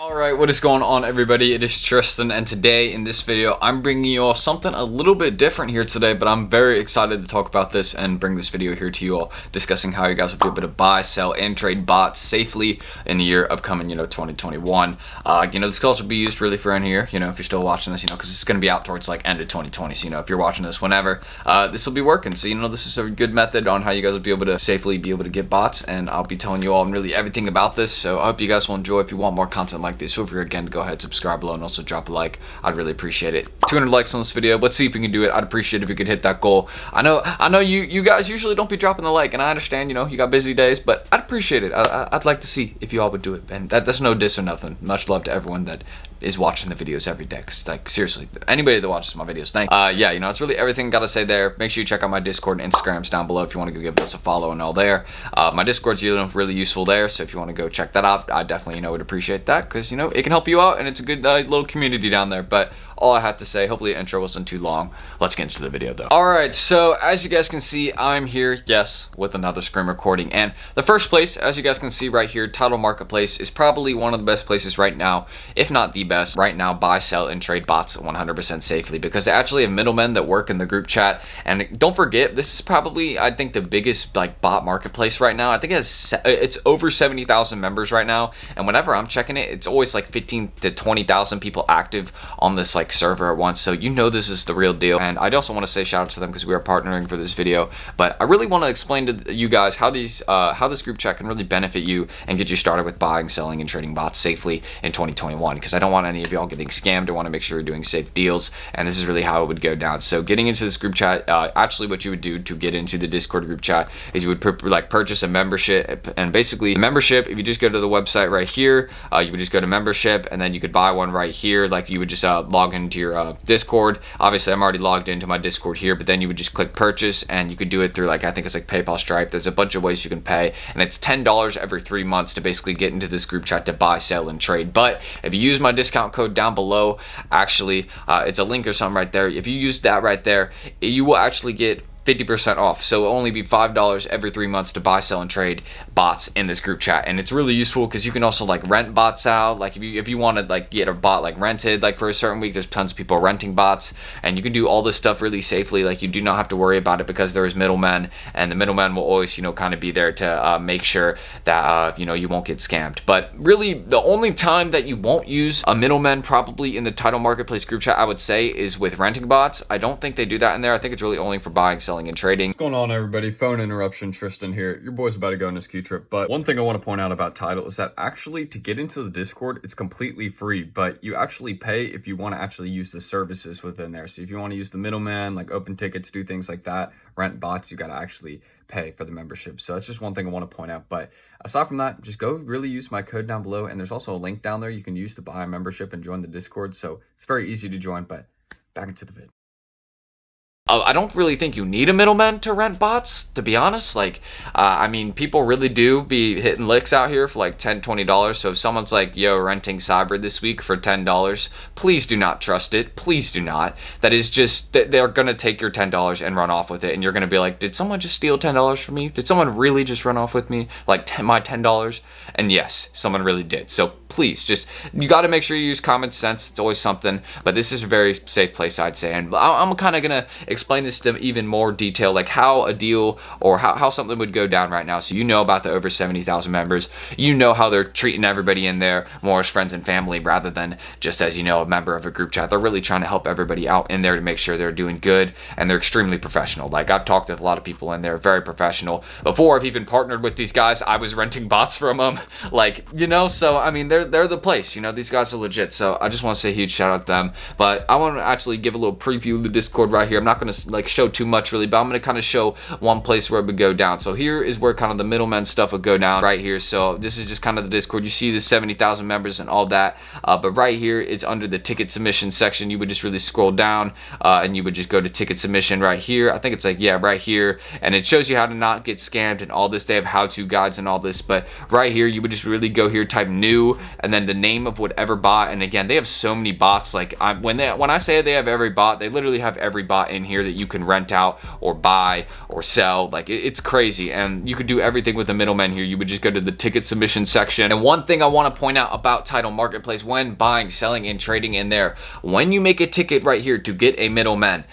Alright, what is going on, everybody? It is Tristan, and today in this video I'm bringing you all something a little bit different here today, but I'm very excited to talk about this and bring this video here to you all, discussing how you guys will be able to buy, sell, and trade bots safely in the year upcoming, 2021. This course will be used really for in here, if you're still watching this, because it's going to be out towards like end of 2020, so if you're watching this whenever, this will be working. So this is a good method on how you guys will be able to safely get bots, and I'll be telling you all really everything about this. So I hope you guys will enjoy. If you want more content like this, feel free again to go ahead, subscribe below, and also drop a like. I'd really appreciate it. 200 likes on this video. Let's see if we can do it. I'd appreciate it if you could hit that goal. I know you guys usually don't be dropping the like, and I understand, you got busy days, but I'd appreciate it. I'd like to see if you all would do it, and that's no diss or nothing. Much love to everyone that is watching the videos every day. Cause, seriously, anybody that watches my videos, thank you. It's really everything gotta say there. Make sure you check out my Discord and Instagrams down below if you want to go give us a follow and all there. My Discord's really useful there, so if you want to go check that out, I definitely would appreciate that, because it can help you out, and it's a good little community down there. But all I have to say, hopefully the intro wasn't too long. Let's get into the video though. Alright, so as you guys can see, I'm here, yes, with another screen recording. And the first place, as you guys can see right here, Tidal Marketplace is probably one of the best places right now, if not the best, right now, buy, sell, and trade bots 100% safely, because they actually have middlemen that work in the group chat. And don't forget, this is probably, I think, the biggest bot marketplace right now. I think it's over 70,000 members right now. And whenever I'm checking it, it's always like 15 to 20,000 people active on this server at once, so this is the real deal. And I'd also want to say shout out to them, because we are partnering for this video. But I really want to explain to you guys how this group chat can really benefit you and get you started with buying, selling, and trading bots safely in 2021, because I don't want any of y'all getting scammed. I want to make sure you're doing safe deals, and this is really how it would go down. So getting into this group chat, actually what you would do to get into the Discord group chat is you would purchase a membership. And basically the membership, if you just go to the website right here, you would just go to membership, and then you could buy one right here. You would just log into your Discord. Obviously I'm already logged into my Discord here, but then you would just click purchase, and you could do it through I think it's PayPal, Stripe. There's a bunch of ways you can pay, and it's $10 every 3 months to basically get into this group chat to buy, sell, and trade. But if you use my discount code down below, actually it's a link or something right there. If you use that right there, you will actually get 50% off. So it'll only be $5 every 3 months to buy, sell, and trade bots in this group chat. And it's really useful because you can also rent bots out. If you want to get a bot rented for a certain week, there's tons of people renting bots, and you can do all this stuff really safely. You do not have to worry about it, because there's middlemen, and the middlemen will always kind of be there to make sure that you won't get scammed. But really the only time that you won't use a middleman probably in the Tidal Marketplace group chat, I would say, is with renting bots. I don't think they do that in there. I think it's really only for buying, selling, and trading. What's going on, everybody? Phone interruption. Tristan here. Your boy's about to go on a ski trip, but one thing I want to point out about Tidal is that actually to get into the Discord, it's completely free, but you actually pay if you want to actually use the services within there. So if you want to use the middleman, open tickets, do things like that, rent bots, you got to actually pay for the membership. So that's just one thing I want to point out. But aside from that, just go really use my code down below, and there's also a link down there you can use to buy a membership and join the Discord. So it's very easy to join. But back into the vid. I don't really think you need a middleman to rent bots, to be honest. People really do be hitting licks out here for $10, $20. So if someone's renting Cyber this week for $10, please do not trust it. Please do not. That is just, they're going to take your $10 and run off with it. And you're going to be like, did someone just steal $10 from me? Did someone really just run off with me? My $10? And yes, someone really did. So please, you got to make sure you use common sense. It's always something. But this is a very safe place, I'd say. And I'm kind of going to explain this to even more detail, how a deal or how something would go down right now. So about the over 70,000 members, how they're treating everybody in there more as friends and family rather than just as a member of a group chat. They're really trying to help everybody out in there to make sure they're doing good, and they're extremely professional. I've talked to a lot of people in there, very professional. Before I've even partnered with these guys, I was renting bots from them, so they're the place. These guys are legit. So I just want to say a huge shout out to them. But I want to actually give a little preview of the Discord right here. I'm not going to show too much really, but I'm going to kind of show one place where it would go down. So here is where kind of the middleman stuff would go down right here. So this is just kind of the Discord. You see the 70,000 members and all that, but right here is under the ticket submission section. You would just really scroll down, and you would just go to ticket submission right here. I think it's right here, and it shows you how to not get scammed and all this. They have how-to guides and all this, but right here you would just really go here, type new, and then the name of whatever bot. And again, they have so many bots. Like when I say they have every bot, they literally have every bot in here that you can rent out or buy or sell. Like it's crazy, and you could do everything with the middlemen here. You would just go to the ticket submission section. And one thing I want to point out about Tidal Marketplace when buying, selling, and trading in there, when you make a ticket right here to get a middleman,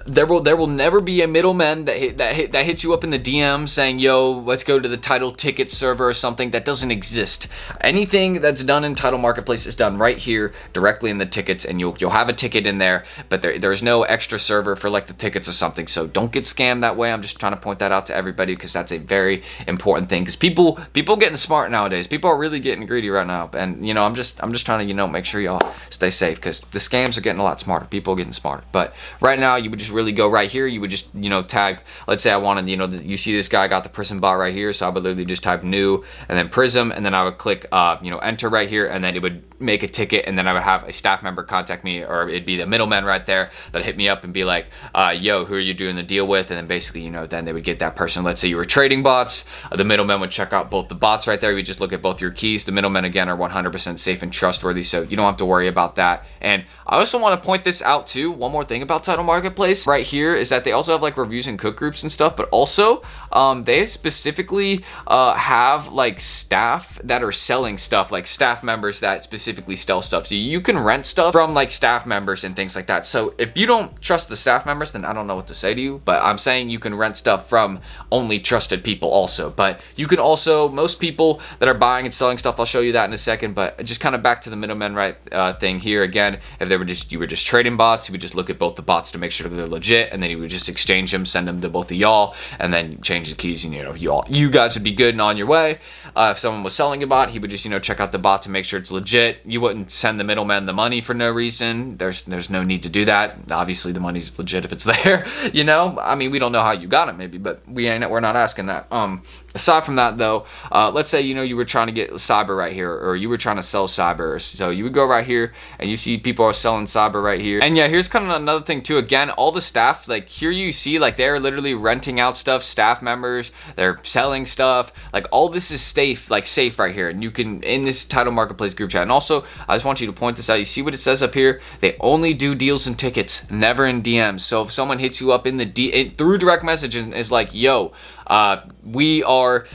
there will never be a middleman that hits you up in the DM saying, yo, let's go to the Tidal ticket server or something. That doesn't exist. Anything that's done in Tidal Marketplace is done right here directly in the tickets, and you'll have a ticket in there, but there's no extra server for like the tickets or something. So don't get scammed that way. I'm just trying to point that out to everybody because that's a very important thing, because people getting smart nowadays. People are really getting greedy right now, and I'm just trying to make sure y'all stay safe, because the scams are getting a lot smarter. People are getting smarter. But right now you would just really go right here. You would just tag, let's say I wanted, you see this guy got the Prism bot right here, so I would literally just type new and then Prism, and then I would click enter right here, and then it would make a ticket, and then I would have a staff member contact me, or it'd be the middleman right there that hit me up and be like, yo, who are you doing the deal with? And then basically then they would get that person. Let's say you were trading bots, the middleman would check out both the bots right there. You just look at both your keys. The middlemen again are 100% safe and trustworthy, so you don't have to worry about that. And I also want to point this out too, one more thing about Tidal Marketplace right here is that they also have like reviews and cook groups and stuff, but also they specifically have like staff that are selling stuff, like staff members that specifically sell stuff. So you can rent stuff from like staff members and things like that. So if you don't trust the staff members, then I don't know what to say to you, but I'm saying you can rent stuff from only trusted people also. But you can also, most people that are buying and selling stuff, I'll show you that in a second, but just kind of back to the middlemen thing here again. If you were just trading bots, you would just look at both the bots to make sure they're legit, and then you would just exchange them, send them to both of y'all, and then change the keys, and you guys would be good and on your way. If someone was selling a bot, he would just check out the bot to make sure it's legit. You wouldn't send the middleman the money for no reason. There's no need to do that. Obviously the money's legit if it's there. I mean, we don't know how you got it maybe, but we're not asking that. Aside from that though, let's say you were trying to get cyber right here, or you were trying to sell cyber, so you would go right here and you see people are selling cyber right here. And yeah, here's kind of another thing too. Again, all the staff, like here you see like they're literally renting out stuff, staff members, they're selling stuff, like all this is safe right here, and you can in this Tidal Marketplace group chat. And also I just want you to point this out. You see what it says up here? They only do deals and tickets, never in DMs. So if someone hits you up in the through direct message and is like, yo, we are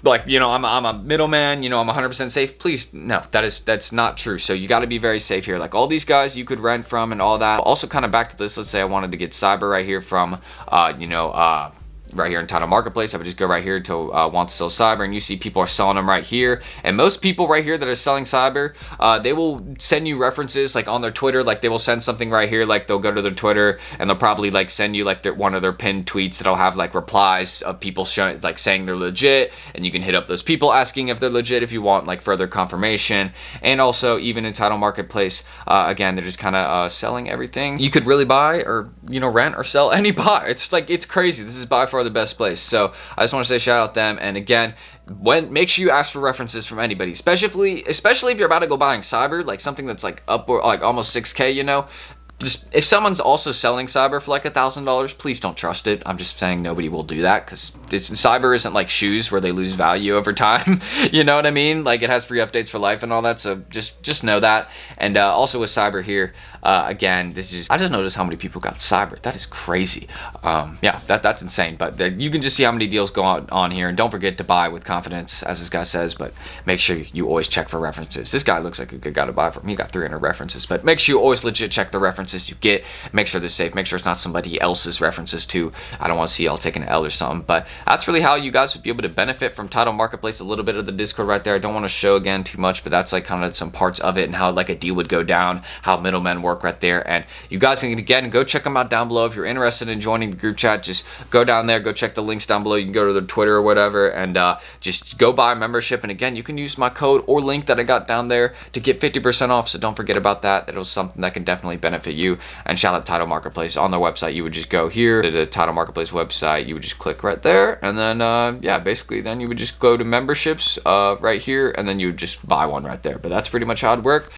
like, I'm a middleman, I'm 100% safe, please, no, that's not true. So you got to be very safe here. Like all these guys you could rent from and all that. Also kind of back to this, let's say I wanted to get cyber right here from right here in Tidal Marketplace. I would just go right here to want to sell cyber, and you see people are selling them right here. And most people right here that are selling cyber, they will send you references like on their Twitter. Like they will send something right here, like they'll go to their Twitter and they'll probably like send you like one of their pinned tweets that'll have like replies of people showing, like saying they're legit, and you can hit up those people asking if they're legit if you want like further confirmation. And also even in Tidal Marketplace, again, they're just kind of selling everything you could really buy or rent or sell any bot. It's crazy. This is by far the best place. So I just want to say shout out them. And again, make sure you ask for references from anybody, especially if you're about to go buying cyber, like something that's like up or like almost 6K. Just if someone's also selling cyber for like $1,000, please don't trust it. I'm just saying nobody will do that, because cyber isn't like shoes where they lose value over time. You know what I mean? Like it has free updates for life and all that. So just know that. And also with cyber here, again, I just noticed how many people got cyber. That is crazy. Yeah, that's insane. But you can just see how many deals go on here. And don't forget to buy with confidence, as this guy says. But make sure you always check for references. This guy looks like a good guy to buy from. He got 300 references. But make sure you always legit check the references you get. Make sure they're safe. Make sure it's not somebody else's references too. I don't want to see y'all taking an L or something. But that's really how you guys would be able to benefit from Tidal Marketplace. A little bit of the Discord right there. I don't want to show again too much, but that's like kind of some parts of it and how like a deal would go down, how middlemen work right there. And you guys can again go check them out down below. If you're interested in joining the group chat, just go down there, go check the links down below. You can go to their Twitter or whatever, and just go buy a membership. And again, you can use my code or link that I got down there to get 50% off. So don't forget about that. That was something that can definitely benefit you. And shout out Tidal Marketplace. On their website, you would just go here to the Tidal Marketplace website. You would just click right there, and then yeah, basically then you would just go to memberships right here, and then you would just buy one right there. But that's pretty much how it'd work.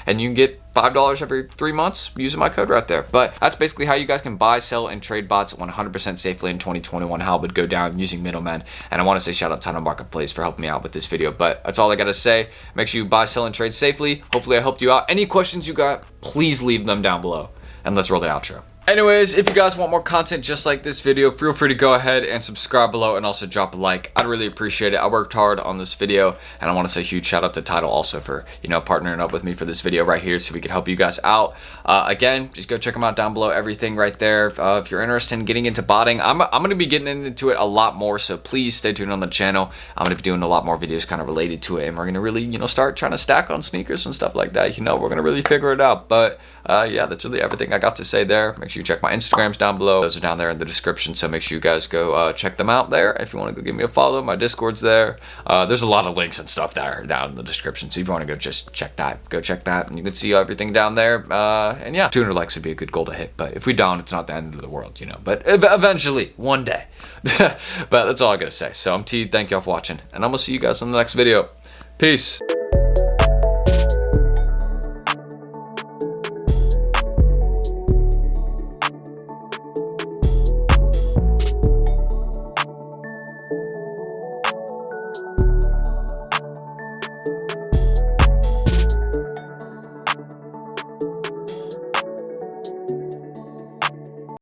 and you can get $5 every 3 months using my code right there. But that's basically how you guys can buy, sell, and trade bots 100% safely in 2021, how it would go down using middlemen. And I want to say shout out to Tidal Marketplace for helping me out with this video. But that's all I got to say. Make sure you buy, sell, and trade safely. Hopefully I helped you out. Any questions you got, please leave them down below. And let's roll the outro. Anyways, if you guys want more content just like this video, feel free to go ahead and subscribe below and also drop a like. I'd really appreciate it. I worked hard on this video, and I want to say a huge shout out to Tidal also for, partnering up with me for this video right here so we could help you guys out. Again, just go check them out down below, everything right there. If you're interested in getting into botting, I'm going to be getting into it a lot more, so please stay tuned on the channel. I'm going to be doing a lot more videos kind of related to it, and we're going to really, start trying to stack on sneakers and stuff like that. We're going to really figure it out. But yeah, that's really everything I got to say there. Make sure you check my Instagrams down below. Those are down there in the description, so make sure you guys go check them out there. If you want to go give me a follow, my Discord's there. There's a lot of links and stuff there down in the description, so if you want to go just check that, go check that, and you can see everything down there. And yeah, 200 likes would be a good goal to hit, but if we don't, it's not the end of the world, but eventually, one day. But that's all I gotta say. So I'm T, thank y'all for watching, and I'm gonna see you guys in the next video. Peace.